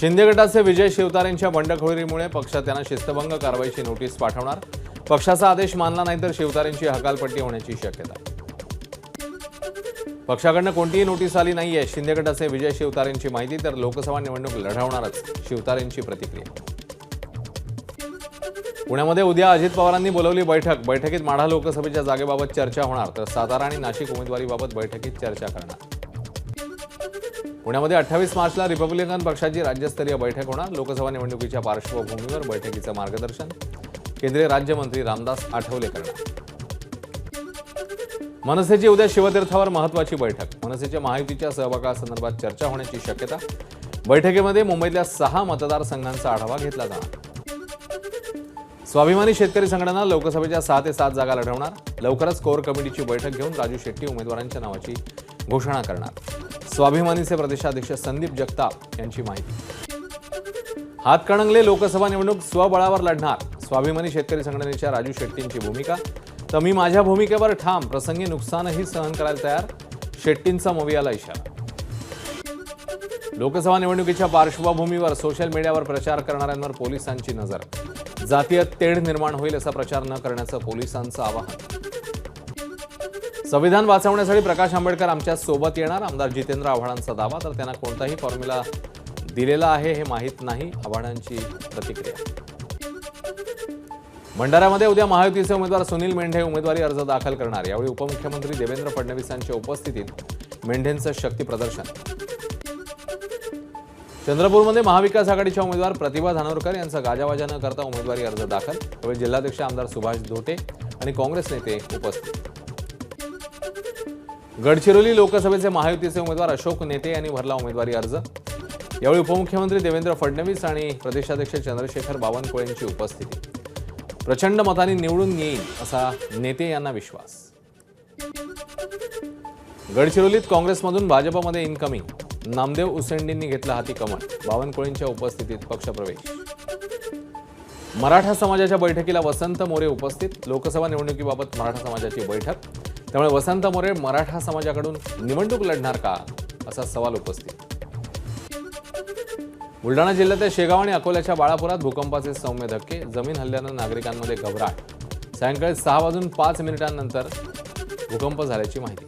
शिंदे गटाचे विजय शिवतारेंच्या बंडखोरीमुळे पक्ष त्यांना शिस्तभंग कारवाईची नोटीस पाठवणार। पक्षाचा आदेश मानला नाही तर शिवतारेंची हकालपट्टी होण्याची शक्यता। पक्षाकडून कोणतीही नोटीस आली नाहीये। शिंदे गटाचे विजय शिवतारेंची माहिती तर लोकसभा निवडणूक लढवणारच शिवतारेंची प्रतिक्रिया। पुण्यामध्ये उद्या अजित पवारांनी बोलावली बैठक। बैठकीत माढा लोकसभेच्या जागेबाबत चर्चा होणार तर सातारा आणि नाशिक उमेदवारीबाबत बैठकीत चर्चा करणार। पुण्यामध्ये 28 मार्चला रिपब्लिकन पक्षाची राज्यस्तरीय बैठक होणार। लोकसभा निवडणुकीच्या पार्श्वभूमीवर बैठकीचं मार्गदर्शन केंद्रीय राज्यमंत्री रामदास आठवले करणार। मनसेची उद्या शिवतीर्थावर महत्त्वाची बैठक। मनसेच्या महायुतीच्या सहभागासंदर्भात चर्चा होण्याची शक्यता। बैठकीमध्ये मुंबईतल्या 6 मतदारसंघांचा आढावा घेतला जाणार। स्वाभिमानी शेतकरी संघटना लोकसभेच्या 6 ते 7 जागा लढवणार। लवकरच कोर कमिटीची बैठक घेऊन राजू शेट्टी उमेदवारांच्या नावाची घोषणा करणार। स्वाभिमानीचे प्रदेशाध्यक्ष संदीप जगताप यांची माहिती। हातकणंगले लोकसभा निवडणूक स्वबळावर लढणार। स्वाभिमानी शेतकरी संघटनेच्या राजू शेट्टींची भूमिका तर मी माझ्या भूमिकेवर ठाम, प्रसंगी नुकसानही सहन करायला तयार, शेट्टींचा मोवियाला इशारा। लोकसभा निवडणुकीच्या पार्श्वभूमीवर सोशल मीडियावर प्रचार करणाऱ्यांवर पोलिसांची नजर। जातीय तेढ निर्माण होईल असा प्रचार न करण्याचं पोलिसांचं आवाहन। संविधान वाचवण्यासाठी प्रकाश आंबेडकर आमच्या सोबत येणार। आमदार जितेंद्र आव्हाडांचा दावा तर त्यांना कोणताही फॉर्म्युला दिलेला आहे हे माहीत नाही, आव्हाडांची प्रतिक्रिया। भंडाऱ्यामध्ये उद्या महायुतीचे उमेदवार सुनील मेंढे उमेदवारी अर्ज दाखल करणार। यावेळी उपमुख्यमंत्री देवेंद्र फडणवीसांच्या उपस्थितीत मेंढेंचं शक्ती प्रदर्शन। चंद्रपूरमध्ये महाविकास आघाडीच्या उमेदवार प्रतिभा धानोरकर यांचा गाजावाजा न करता उमेदवारी अर्ज दाखल। यावेळी जिल्हाध्यक्ष आमदार सुभाष धोटे आणि काँग्रेस नेते उपस्थित। गडचिरोली लोकसभेचे महायुतीचे उमेदवार अशोक नेते यांनी भरला उमेदवारी अर्ज। यावेळी उपमुख्यमंत्री देवेंद्र फडणवीस आणि प्रदेशाध्यक्ष चंद्रशेखर बावनकुळेंची उपस्थिती। प्रचंड मतांनी निवडून येईल असा नेते यांना विश्वास। गडचिरोलीत काँग्रेसमधून भाजपमध्ये इनकमिंग। नामदेव उसेंडींनी घेतला हाती कमळ। बावनकुळेंच्या उपस्थितीत पक्षप्रवेश। मराठा समाजाच्या बैठकीला वसंत मोरे उपस्थित। लोकसभा निवडणुकीबाबत मराठा समाजाची बैठक, त्यामुळे वसंत मोरे मराठा समाजाकडून निवडणूक लढणार का असा सवाल उपस्थित। बुलढाणा जिल्ह्यातील शेगाव आणि अकोल्याच्या बाळापुरात भूकंपाचे सौम्य धक्के। जमीन हल्ल्यानं नागरिकांमध्ये घबराट। सायंकाळी 6:05 भूकंप झाल्याची माहिती।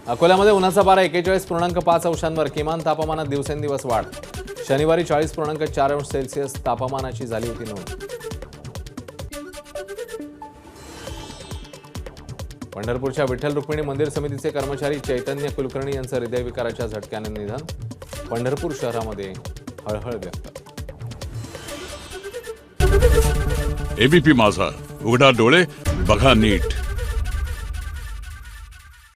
अकोल्यामध्ये उन्हाचा पारा 41.5 अंशांवर। किमान तापमानात दिवसेंदिवस वाढ। शनिवारी 40.4 अंश सेल्सिअस तापमानाची झाली होती नोंद। पंढरपूरच्या विठ्ठल रुक्मिणी मंदिर समितीचे कर्मचारी चैतन्य कुलकर्णी यांचं हृदयविकाराच्या झटक्याने निधन। पंढरपूर शहरामध्ये हळहळ व्यक्त। एबीपी माझा, उघडा डोळे बघा नीट।